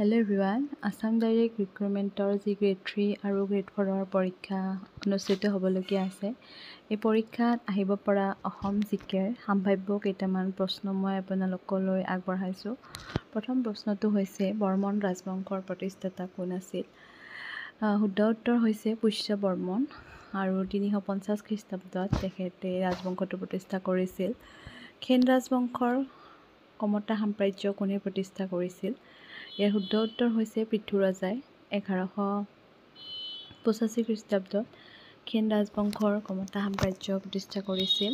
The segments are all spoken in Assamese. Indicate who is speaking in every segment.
Speaker 1: হেল্ল' এভৰিৱান, আছাম ডাইৰেক্ট ৰিক্ৰুটমেণ্টৰ যি গ্ৰেড 3 আৰু গ্ৰেড 4ৰ পৰীক্ষা অনুষ্ঠিত হ'বলগীয়া আছে। এই পৰীক্ষাত আহিব পৰা অসম জিকেৰ সম্ভাৱ্য কেইটামান প্ৰশ্ন মই আপোনালোকলৈ আগবঢ়াইছোঁ। প্ৰথম প্ৰশ্নটো হৈছে বৰ্মন ৰাজবংশৰ প্ৰতিষ্ঠাতা কোন আছিল? শুদ্ধ উত্তৰ হৈছে পুষ্য বৰ্মন আৰু 350 খ্ৰীষ্টাব্দত তেখেতে ৰাজবংশটো প্ৰতিষ্ঠা কৰিছিল। সেন ৰাজবংশৰ কমতা সাম্ৰাজ্য কোনে প্ৰতিষ্ঠা কৰিছিল? ইয়াৰ শুদ্ধ উত্তৰ হৈছে পৃথু ৰজাই 1185 খ্ৰীষ্টাব্দত সেন ৰাজবংশৰ কমতা সাম্ৰাজ্য প্ৰতিষ্ঠা কৰিছিল।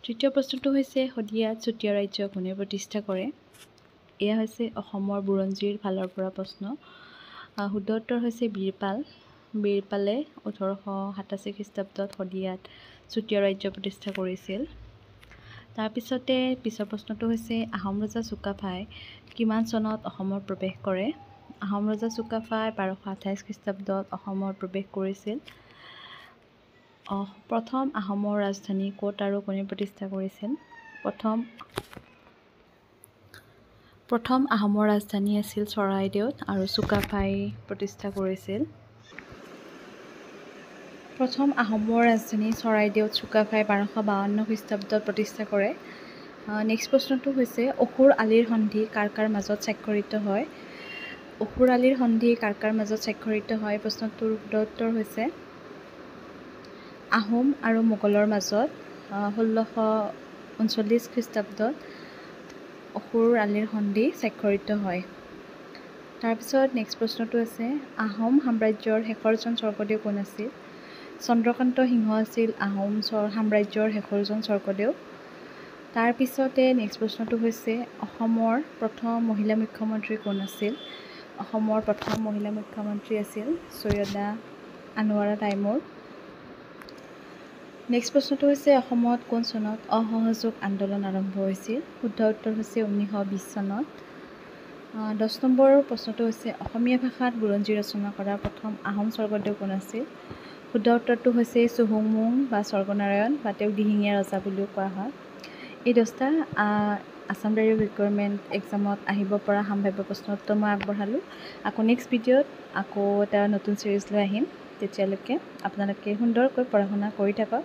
Speaker 1: তৃতীয় প্ৰশ্নটো হৈছে শদিয়াত চুতীয়া ৰাজ্য কোনে প্ৰতিষ্ঠা কৰে? এয়া হৈছে অসমৰ বুৰঞ্জীৰ ফালৰ পৰা প্ৰশ্ন। শুদ্ধ উত্তৰ হৈছে বীৰপাল। বীৰপালে 1887 খ্ৰীষ্টাব্দত শদিয়াত চুতীয়া ৰাজ্য প্ৰতিষ্ঠা কৰিছিল। তাৰপিছতে পিছৰ প্ৰশ্নটো হৈছে আহোম ৰজা চুকাফাই কিমান চনত অসমত প্ৰৱেশ কৰে? আহোম ৰজা চুকাফাই 1228 খ্ৰীষ্টাব্দত অসমত প্ৰৱেশ কৰিছিল। প্ৰথম আহোমৰ ৰাজধানী ক'ত আৰু কোনে প্ৰতিষ্ঠা কৰিছিল? প্ৰথম আহোমৰ ৰাজধানী আছিল চৰাইদেউত আৰু চুকাফাই প্ৰতিষ্ঠা কৰিছিল। প্ৰথম আহোমৰ ৰাজধানী চৰাইদেউত চুকাফাই 1252 খ্ৰীষ্টাব্দত প্ৰতিষ্ঠা কৰে। নেক্সট প্ৰশ্নটো হৈছে অসুৰ আলিৰ সন্ধি কাৰ কাৰ মাজত স্বাক্ষৰিত হয়? অসুৰ আলিৰ সন্ধি কাৰ কাৰ মাজত স্বাক্ষৰিত হয়? প্ৰশ্নটোৰ শুদ্ধ উত্তৰ হৈছে আহোম আৰু মোগলৰ মাজত 1639 খ্ৰীষ্টাব্দত অসুৰ আলিৰ সন্ধি স্বাক্ষৰিত হয়। তাৰপিছত নেক্সট প্ৰশ্নটো আছে আহোম সাম্ৰাজ্যৰ শেষৰজন স্বৰ্গদেউ কোন আছিল? চন্দ্ৰকান্ত সিংহ আছিল আহোম সাম্ৰাজ্যৰ শেষৰজন স্বৰ্গদেউ। তাৰপিছতে নেক্সট প্ৰশ্নটো হৈছে অসমৰ প্ৰথম মহিলা মুখ্যমন্ত্ৰী কোন আছিল? অসমৰ প্ৰথম মহিলা মুখ্যমন্ত্ৰী আছিল ছৈয়দা আনোৱাৰা তাইমুৰ। নেক্সট প্ৰশ্নটো হৈছে অসমত কোন চনত অসহযোগ আন্দোলন আৰম্ভ হৈছিল? শুদ্ধ উত্তৰ হৈছে 1920 চনত। 10 নম্বৰ প্ৰশ্নটো হৈছে অসমীয়া ভাষাত বুৰঞ্জী ৰচনা কৰা প্ৰথম আহোম স্বৰ্গদেউ কোন আছিল? শুদ্ধ উত্তৰটো হৈছে চুহুংমুং বা স্বৰ্গনাৰায়ণ বা তেওঁক দিহিঙীয়া ৰজা বুলিও কোৱা হয়। এই 10টা আছাম ডাইৰেক্ট ৰিক্ৰুটমেণ্ট এক্সামত আহিব পৰা সম্ভাৱ্য প্ৰশ্ন উত্তৰ মই আগবঢ়ালোঁ। আকৌ নেক্সট ভিডিঅ'ত আকৌ এটা নতুন ছিৰিজ লৈ আহিম। তেতিয়ালৈকে আপোনালোকে সুন্দৰকৈ পঢ়া শুনা কৰি থাকক।